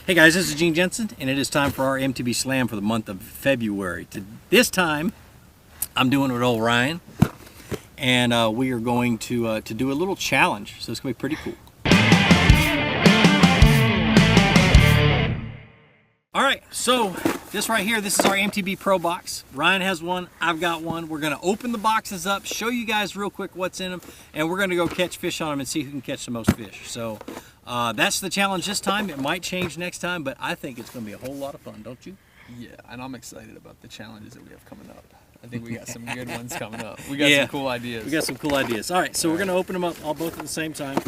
Hey guys, this is Gene Jensen, and it is time for our MTB Slam for the month of February. This time, I'm doing it with old Ryan, and we are going to do a little challenge, so it's going to be pretty cool. All right, so this right here, this is our MTB Pro box. Ryan has one, I've got one. We're going to open the boxes up, show you guys real quick what's in them, and we're going to go catch fish on them and see who can catch the most fish. So that's the challenge this time. It might change next time, but I think it's going to be a whole lot of fun, don't you? Yeah, and I'm excited about the challenges that we have coming up. I think we got some good ones coming up. We got some cool ideas. We got some cool ideas. All right, so we're going to open them up all both at the same time.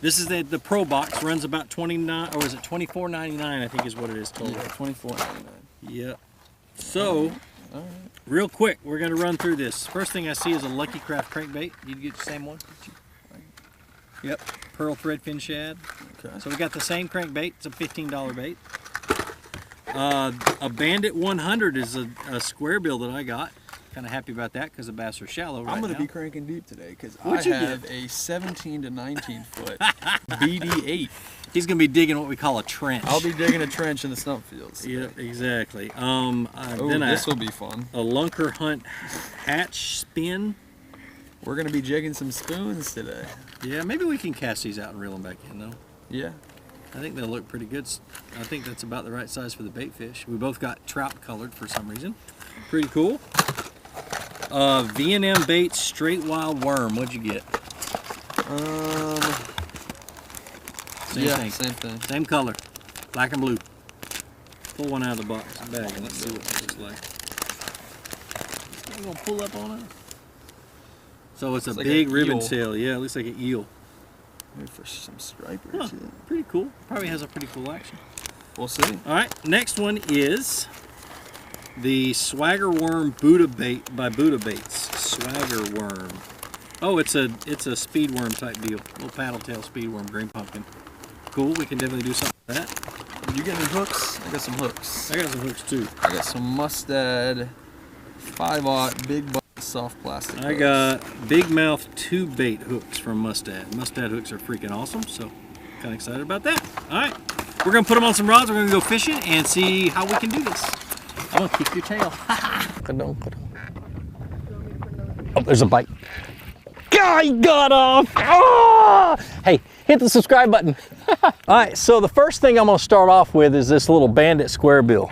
This is the Pro box. Runs about $29, or is it $24.99? I think is what it is total. Yeah, $24.99. Yeah. So, real quick, we're going to run through this. First thing I see is a Lucky Craft crankbait. You get the same one? Yep. Pearl threadfin shad. Okay. So we got the same crankbait. It's a $15 bait. A Bandit 100 is a square bill that I got. Kind of happy about that because the bass are shallow right now. I'm going to be cranking deep today because I have a 17 to 19 foot BD8. He's going to be digging what we call a trench. I'll be digging a trench in the stump fields. Yeah, exactly. Then this will be fun. A Lunker Hunt hatch spin. We're going to be jigging some spoons today. Yeah, maybe we can cast these out and reel them back in though. Yeah. I think they'll look pretty good. I think that's about the right size for the bait fish. We both got trout colored for some reason. Pretty cool. V&M Baits Straight Wild Worm. What'd you get? Same thing. Same color. Black and blue. Pull one out of the box bag and let's see what it looks like. It's gonna pull up on us. So it's a like big ribbon tail. Yeah, it looks like an eel. Maybe for some stripers. Huh, pretty cool. Probably has a pretty cool action. We'll see. All right, next one is the Swagger Worm Buddha Bait by Buddha Baits. Swagger Worm. Oh, it's a speed worm type deal. Little paddle tail speed worm, green pumpkin. Cool. We can definitely do something with that. You got any hooks? I got some hooks. I got some hooks too. I got some Mustad 5/0 big butt soft plastic. I got big mouth 2 bait hooks from Mustad. Mustad hooks are freaking awesome, so kind of excited about that. All right, we're gonna put them on some rods. We're gonna go fishing and see how we can do this. I'm gonna kick your tail. Oh, there's a bite. God, he got off. Oh! Hey, hit the subscribe button. All right, so the first thing I'm gonna start off with is this little Bandit square bill.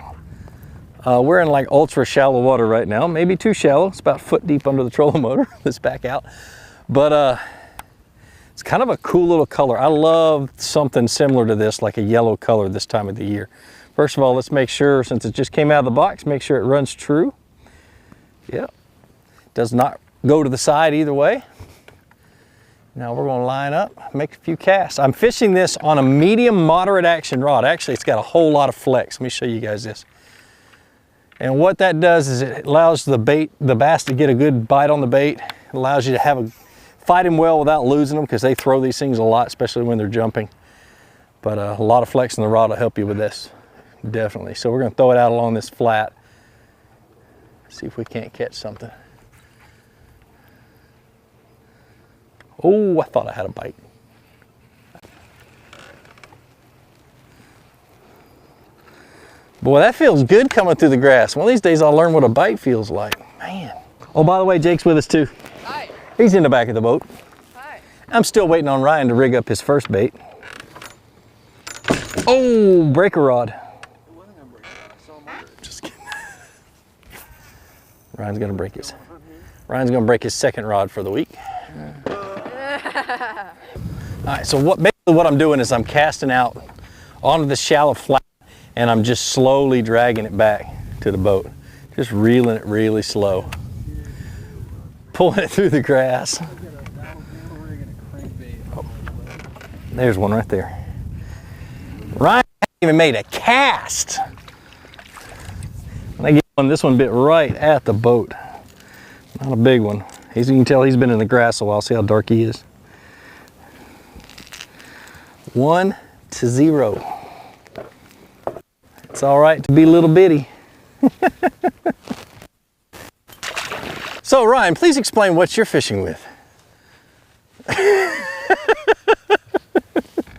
We're in like ultra shallow water right now, maybe too shallow. It's about foot deep under the trolling motor. Let's back out. But it's kind of a cool little color. I love something similar to this, like a yellow color this time of the year. First of all, let's make sure, since it just came out of the box, make sure it runs true. Yep. Does not go to the side either way. Now we're going to line up, make a few casts. I'm fishing this on a medium moderate action rod. Actually, it's got a whole lot of flex. Let me show you guys this. And what that does is it allows the bass to get a good bite on the bait. It allows you to fight him well without losing them because they throw these things a lot, especially when they're jumping. But a lot of flex in the rod will help you with this, definitely. So we're going to throw it out along this flat. See if we can't catch something. Oh, I thought I had a bite. Boy, that feels good coming through the grass. One of these days I'll learn what a bite feels like. Man. Oh, by the way, Jake's with us too. Hi. He's in the back of the boat. Hi. I'm still waiting on Ryan to rig up his first bait. Oh, breaker rod. Just kidding. Ryan's gonna break his second rod for the week. All right, so basically what I'm doing is I'm casting out onto the shallow flat and I'm just slowly dragging it back to the boat. Just reeling it really slow. Pulling it through the grass. Oh, there's one right there. Ryan hasn't even made a cast. And I get this one bit right at the boat. Not a big one. You can tell he's been in the grass a while. See how dark he is. 1-0. It's all right to be little bitty. So Ryan, please explain what you're fishing with.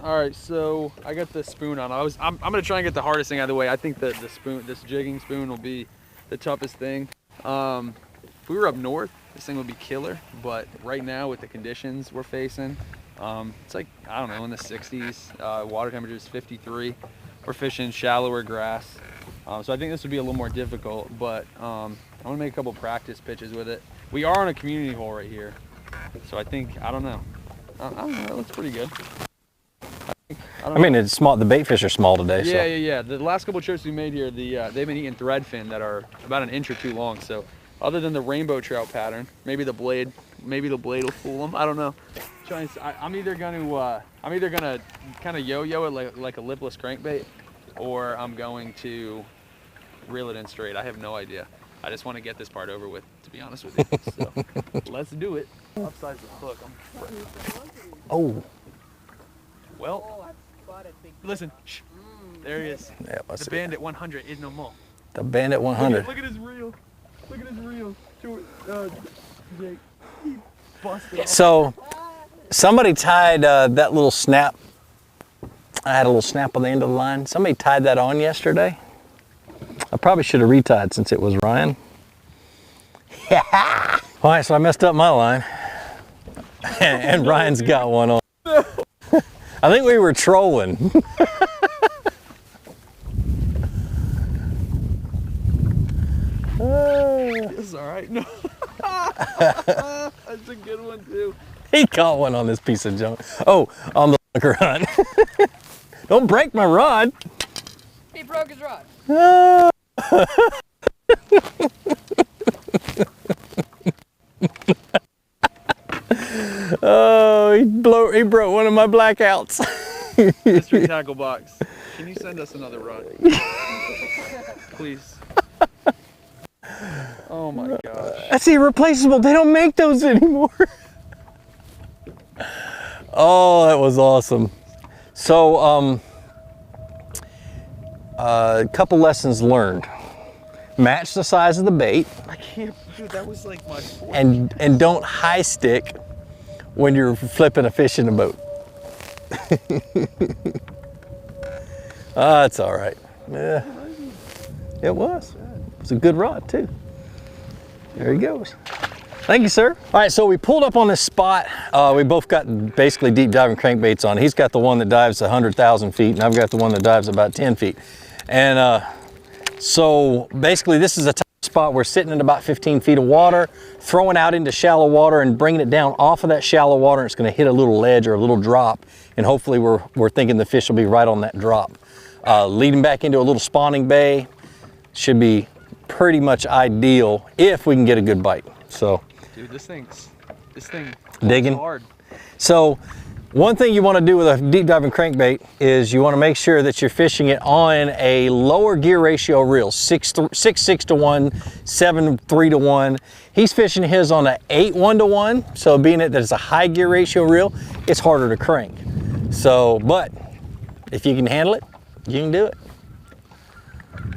All All right, so I got the spoon on. I'm gonna try and get the hardest thing out of the way. I think that this jigging spoon will be the toughest thing. If we were up north, this thing would be killer. But right now, with the conditions we're facing, it's like, I don't know, in the 60s. Water temperature is 53. We're fishing shallower grass, so I think this would be a little more difficult. But I want to make a couple practice pitches with it. We are on a community hole right here, so I think, I don't know. I don't know. It looks pretty good. I mean, it's small. The bait fish are small today. Yeah, so. yeah. The last couple trips we made here, they've been eating threadfin that are about an inch or two long. So, other than the rainbow trout pattern, maybe the blade will fool them. I don't know. I'm either gonna kind of yo-yo it like a lipless crankbait, or I'm going to reel it in straight. I have no idea. I just want to get this part over with, to be honest with you. So, let's do it. Upsize the hook. Oh. Well, listen, shh. There he is. Yeah, the Bandit 100 is no more. The Bandit 100. Look at his reel. Look at his reel. Jake, he busted off. So, somebody tied that little snap. I had a little snap on the end of the line. Somebody tied that on yesterday. I probably should have retied since it was Ryan. All right, so I messed up my line. And Ryan's got one on. I think we were trolling. It's all right. No. That's a good one too. He caught one on this piece of junk. Oh, on the sucker hunt. Don't break my rod. He broke his rod. Oh, he broke one of my blackouts. Mystery Tackle Box, can you send us another rod? Please. Oh my gosh. That's irreplaceable. They don't make those anymore. Oh, that was awesome. So, a couple lessons learned. Match the size of the bait. I can't, dude, that was like my fourth. And don't high stick when you're flipping a fish in a boat. It's all right. Yeah, it was. It was a good rod too. There he goes. Thank you, sir. All right, so we pulled up on this spot. We both got basically deep diving crankbaits on. He's got the one that dives 100,000 feet, and I've got the one that dives about 10 feet. And so basically this is a top spot. We're sitting in about 15 feet of water, throwing out into shallow water and bringing it down off of that shallow water. And it's gonna hit a little ledge or a little drop. And hopefully we're thinking the fish will be right on that drop. Leading back into a little spawning bay should be pretty much ideal if we can get a good bite. So, dude, this thing digging hard. So, one thing you want to do with a deep diving crankbait is you want to make sure that you're fishing it on a lower gear ratio reel, 6.6 to 1, 7.3 to 1. He's fishing his on a 8.1 to 1. So being that it's a high gear ratio reel, it's harder to crank. So, but if you can handle it, you can do it.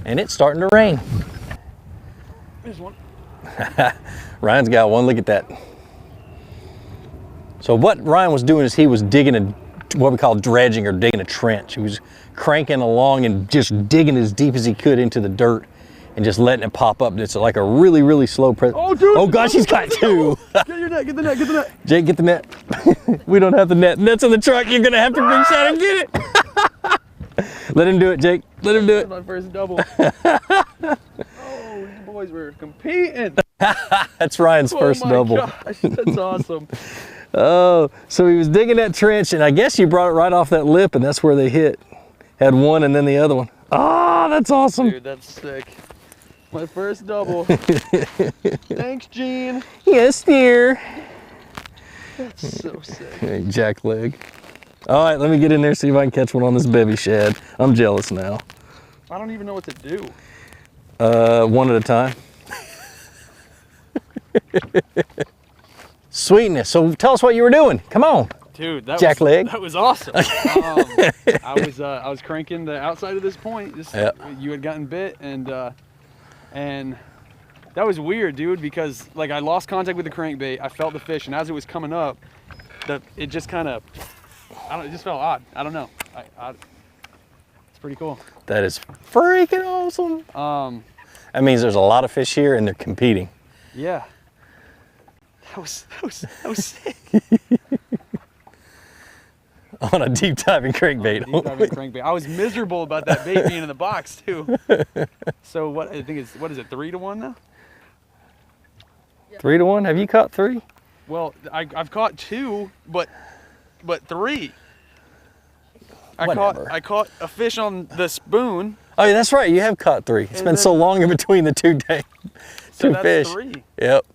And it's starting to rain. There's one. Ryan's got one, look at that. So what Ryan was doing is he was digging what we call dredging, or digging a trench. He was cranking along and just digging as deep as he could into the dirt and just letting it pop up. It's like a really, really slow press. Oh, dude! Oh gosh, he's got two. Get your net, get the net, get the net. Jake, get the net. We don't have the net. Net's in the truck. You're gonna have to reach out and get it. Let him do it, Jake. Let him do it. My first double. Oh, these boys were competing. That's Ryan's first double. Oh my gosh, that's awesome. Oh, so he was digging that trench, and I guess you brought it right off that lip, and that's where they hit. Had one and then the other one. Oh, that's awesome. Dude, that's sick. My first double. Thanks, Gene. Yes, dear. That's so sick. Hey, jack leg. All right, let me get in there, see if I can catch one on this bevy shad. I'm jealous now. I don't even know what to do. One at a time. Sweetness. So tell us what you were doing. Come on. Dude, jack leg. That was awesome. I was cranking the outside of this point. Yep. You had gotten bit, and that was weird, dude, because like I lost contact with the crankbait. I felt the fish, and as it was coming up, it just kind of It just felt odd. I don't know. It's pretty cool. That is freaking awesome. That means there's a lot of fish here and they're competing. Yeah. That was sick. On a deep diving crankbait. Deep diving crankbait. I was miserable about that bait being in the box too. So what I think is, what is it, 3-to-1 now? 3-to-1? Have you caught 3? Well, I've caught 2, but 3. Whatever. I caught a fish on the spoon. Oh yeah, that's right. You have caught 3. It's been so long in between the two days. So two that's fish. 3. Yep.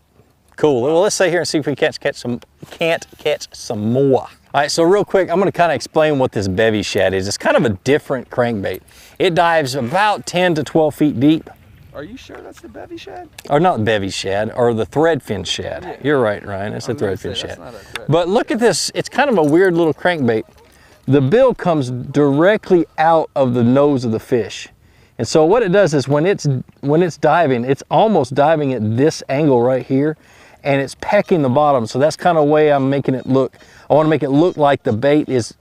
Cool. Well, let's stay here and see if we can't catch some more. All right, so real quick, I'm going to kind of explain what this bevy shad is. It's kind of a different crankbait. It dives about 10 to 12 feet deep. Are you sure that's the bevy shad? Or not bevy shad, or the threadfin shad. Yeah. You're right, Ryan. It's a threadfin That's shad. not a thread. But look at this. It's kind of a weird little crankbait. The bill comes directly out of the nose of the fish. And so what it does is when it's diving, it's almost diving at this angle right here, and it's pecking the bottom. So that's kind of the way I'm making it look. I want to make it look like the bait is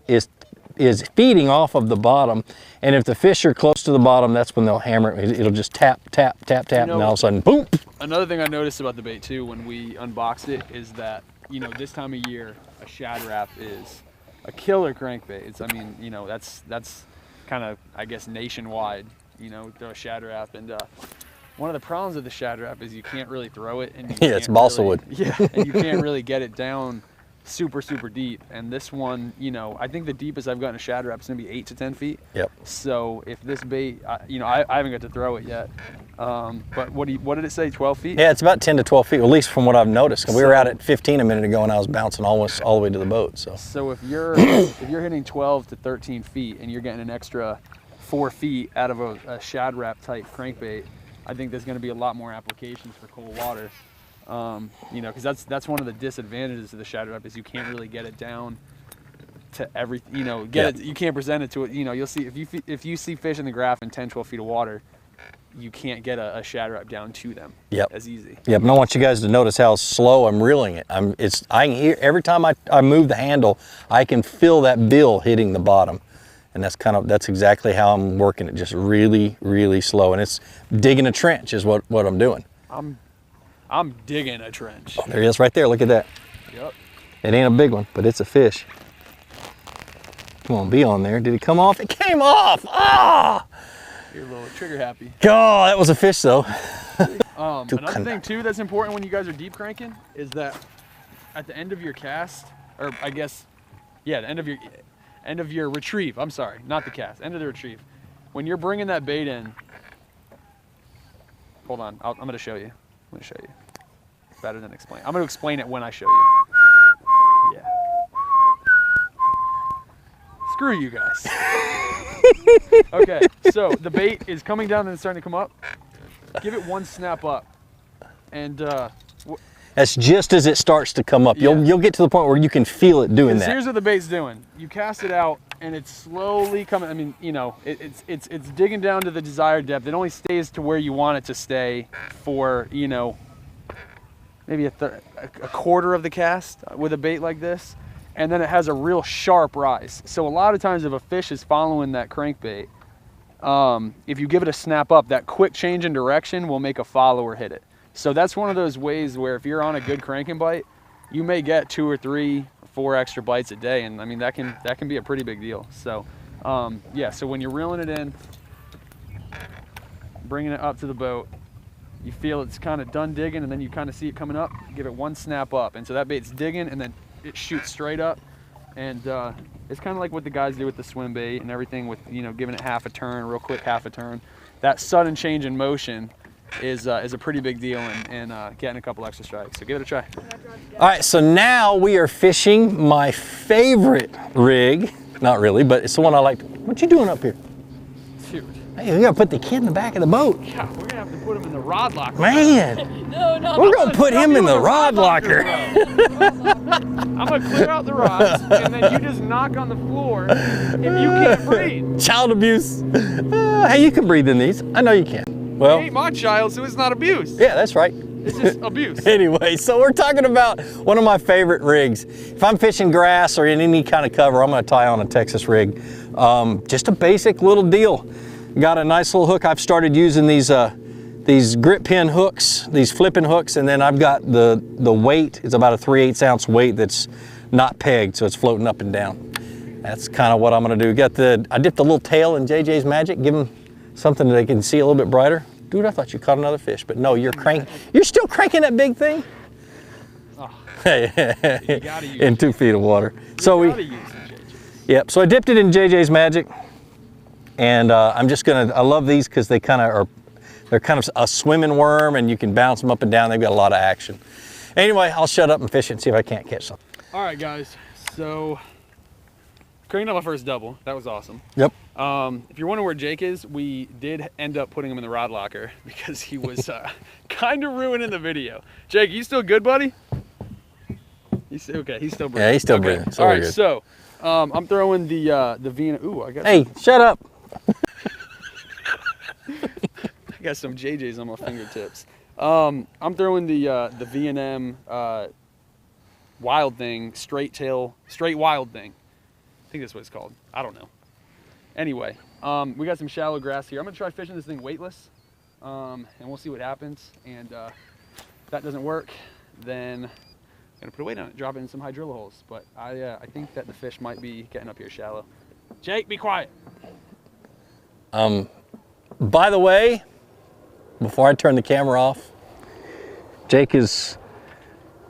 feeding off of the bottom. And if the fish are close to the bottom, that's when they'll hammer it. It'll just tap, tap, tap, tap, and all of a sudden, boom. Another thing I noticed about the bait too when we unboxed it is that, you know, this time of year, a shad wrap is a killer crankbait. It's, I mean, you know, that's kind of, I guess, nationwide, you know, throw a shad wrap. And one of the problems with the shad wrap is you can't really throw it. And Yeah, it's balsa wood. Yeah, and you can't really get it down super deep. And this one, you know, I think the deepest I've gotten a shad wrap is gonna be 8 to 10 feet. Yep. So if this bait, you know, I haven't got to throw it yet. But what did it say, 12 feet? Yeah, it's about 10 to 12 feet, at least from what I've noticed. We were out at 15 a minute ago and I was bouncing almost all the way to the boat. So if you're hitting 12 to 13 feet and you're getting an extra 4 feet out of a shad wrap type crankbait, I think there's going to be a lot more applications for cold water. You know, because that's one of the disadvantages of the shad wrap is you can't really get it down to every, you know, it. You can't present it to it. You know, you'll see if you see fish in the graph in 10, 12 feet of water, you can't get a shad wrap down to them. As easy. Yep, and I want you guys to notice how slow I'm reeling it. I can hear every time I move the handle, I can feel that bill hitting the bottom. And that's exactly how I'm working it, just really, really slow. And it's digging a trench is what I'm doing. I'm digging a trench. Oh, there he is right there, look at that. Yep. It ain't a big one, but it's a fish. Come on, be on there. Did it come off? It came off! Ah! You're a little trigger happy. God, that was a fish though. Another thing too that's important when you guys are deep cranking is that at the end of your cast, or I guess, yeah, the end of your retrieve, I'm sorry, not the cast, end of the retrieve. When you're bringing that bait in, hold on, I'm gonna show you. I'm gonna show you. Better than explain. I'm gonna explain it when I show you. Yeah. Screw you guys. Okay, so the bait is coming down and it's starting to come up. Give it one snap up. And that's just as it starts to come up. You'll get to the point where you can feel it doing that. Here's what the bait's doing. You cast it out and it's slowly coming. I mean, you know, it's digging down to the desired depth. It only stays to where you want it to stay for, you know, maybe a quarter of the cast with a bait like this. And then it has a real sharp rise. So a lot of times if a fish is following that crankbait, if you give it a snap up, that quick change in direction will make a follower hit it. So that's one of those ways where if you're on a good cranking bite, you may get 2 or 3 or 4 extra bites a day. And I mean, that can be a pretty big deal. So yeah, so when you're reeling it in, bringing it up to the boat, you feel it's kind of done digging and then you kind of see it coming up, give it one snap up. And so that bait's digging and then it shoots straight up. And it's kind of like what the guys do with the swim bait and everything with, you know, giving it half a turn, real quick half a turn. That sudden change in motion is a pretty big deal in getting a couple extra strikes. So give it a try. All right, so now we are fishing my favorite rig. Not really, but it's the one I like. What you doing up here? Dude. Hey, we gotta put the kid in the back of the boat. Yeah, we're gonna have to put him in the rod locker. Man, No, we're gonna put him in the rod locker. I'm gonna clear out the rods, and then you just knock on the floor if you can't breathe. Child abuse. Hey, you can breathe in these. I know you can. Well, He ain't my child, so it's not abuse. yeah, that's right. It's just abuse. Anyway, so we're talking about one of my favorite rigs. If I'm fishing grass or in any kind of cover, I'm gonna tie on a Texas rig. Just a basic little deal. Got a nice little hook. I've started using these grip pin hooks, these flipping hooks, and then I've got the weight. It's about a 3/8 ounce weight that's not pegged, so it's floating up and down. That's kind of what I'm gonna do. I dipped a little tail in JJ's Magic, give him something that they can see a little bit brighter. Dude, I thought you caught another fish, but no, you're still cranking that big thing? Oh, in 2 feet of water. So yep, so I dipped it in JJ's Magic, and I love these because they're kind of a swimming worm, and you can bounce them up and down. They've got a lot of action. Anyway, I'll shut up and fish it and see if I can't catch something. All right, guys, so cranked out my first double. That was awesome. Yep. If you're wondering where Jake is, we did end up putting him in the rod locker because he was kind of ruining the video. Jake, you still good, buddy? Okay, he's still breathing. Yeah, he's still breathing. So all right, so I'm throwing the Vienna. Ooh, I got. Hey, shut up. I got some JJs on my fingertips. I'm throwing the V&M wild thing, straight wild thing. I think that's what it's called. I don't know. Anyway, we got some shallow grass here. I'm gonna try fishing this thing weightless, and we'll see what happens. And if that doesn't work, then I'm gonna put a weight on it, drop it in some hydrilla holes. But I think that the fish might be getting up here shallow. Jake, be quiet. By the way, before I turn the camera off, Jake is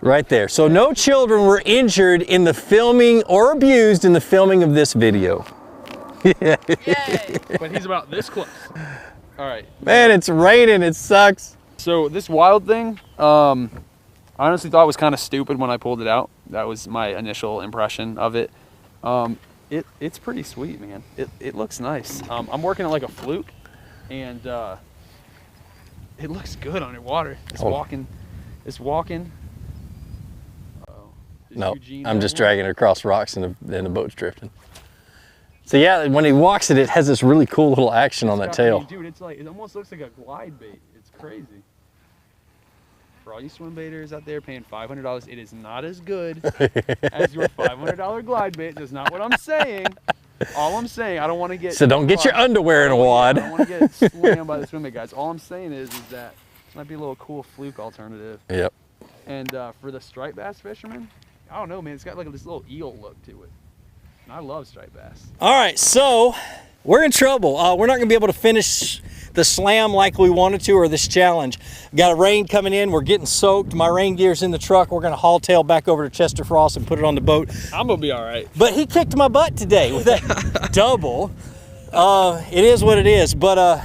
right there. So no children were injured in the filming or abused in the filming of this video. Yay! But he's about this close. All right. Man, it's raining, it sucks. So this wild thing, I honestly thought it was kind of stupid when I pulled it out. That was my initial impression of it. It's pretty sweet, man. It looks nice. I'm working it like a fluke, and it looks good underwater. It's walking. No, I'm just dragging it across rocks and the boat's drifting. So yeah, when he walks it, it has this really cool little action on that tail. Dude, it almost looks like a glide bait. It's crazy. For all you swim baiters out there paying $500, it is not as good as your $500 glide bait. That's not what I'm saying. All I'm saying, I don't want to get... So don't get your underwear in a wad. I don't want to get slammed by the swim bait guys. All I'm saying is that this might be a little cool fluke alternative. Yep. And for the striped bass fisherman, I don't know, man. It's got like this little eel look to it. And I love striped bass. All right, so we're in trouble. We're not going to be able to finish the slam like we wanted to, or this challenge. Got a rain coming in. We're getting soaked. My rain gear's in the truck. We're going to haul tail back over to Chester Frost and put it on the boat. I'm going to be all right. But he kicked my butt today with that double. It is what it is, but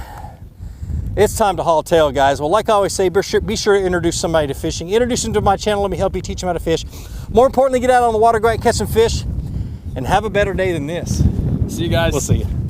it's time to haul tail, guys. Well, like I always say, be sure to introduce somebody to fishing. Introduce them to my channel. Let me help you teach them how to fish. More importantly, get out on the water, go out and catch some fish, and have a better day than this. See you guys. We'll see you.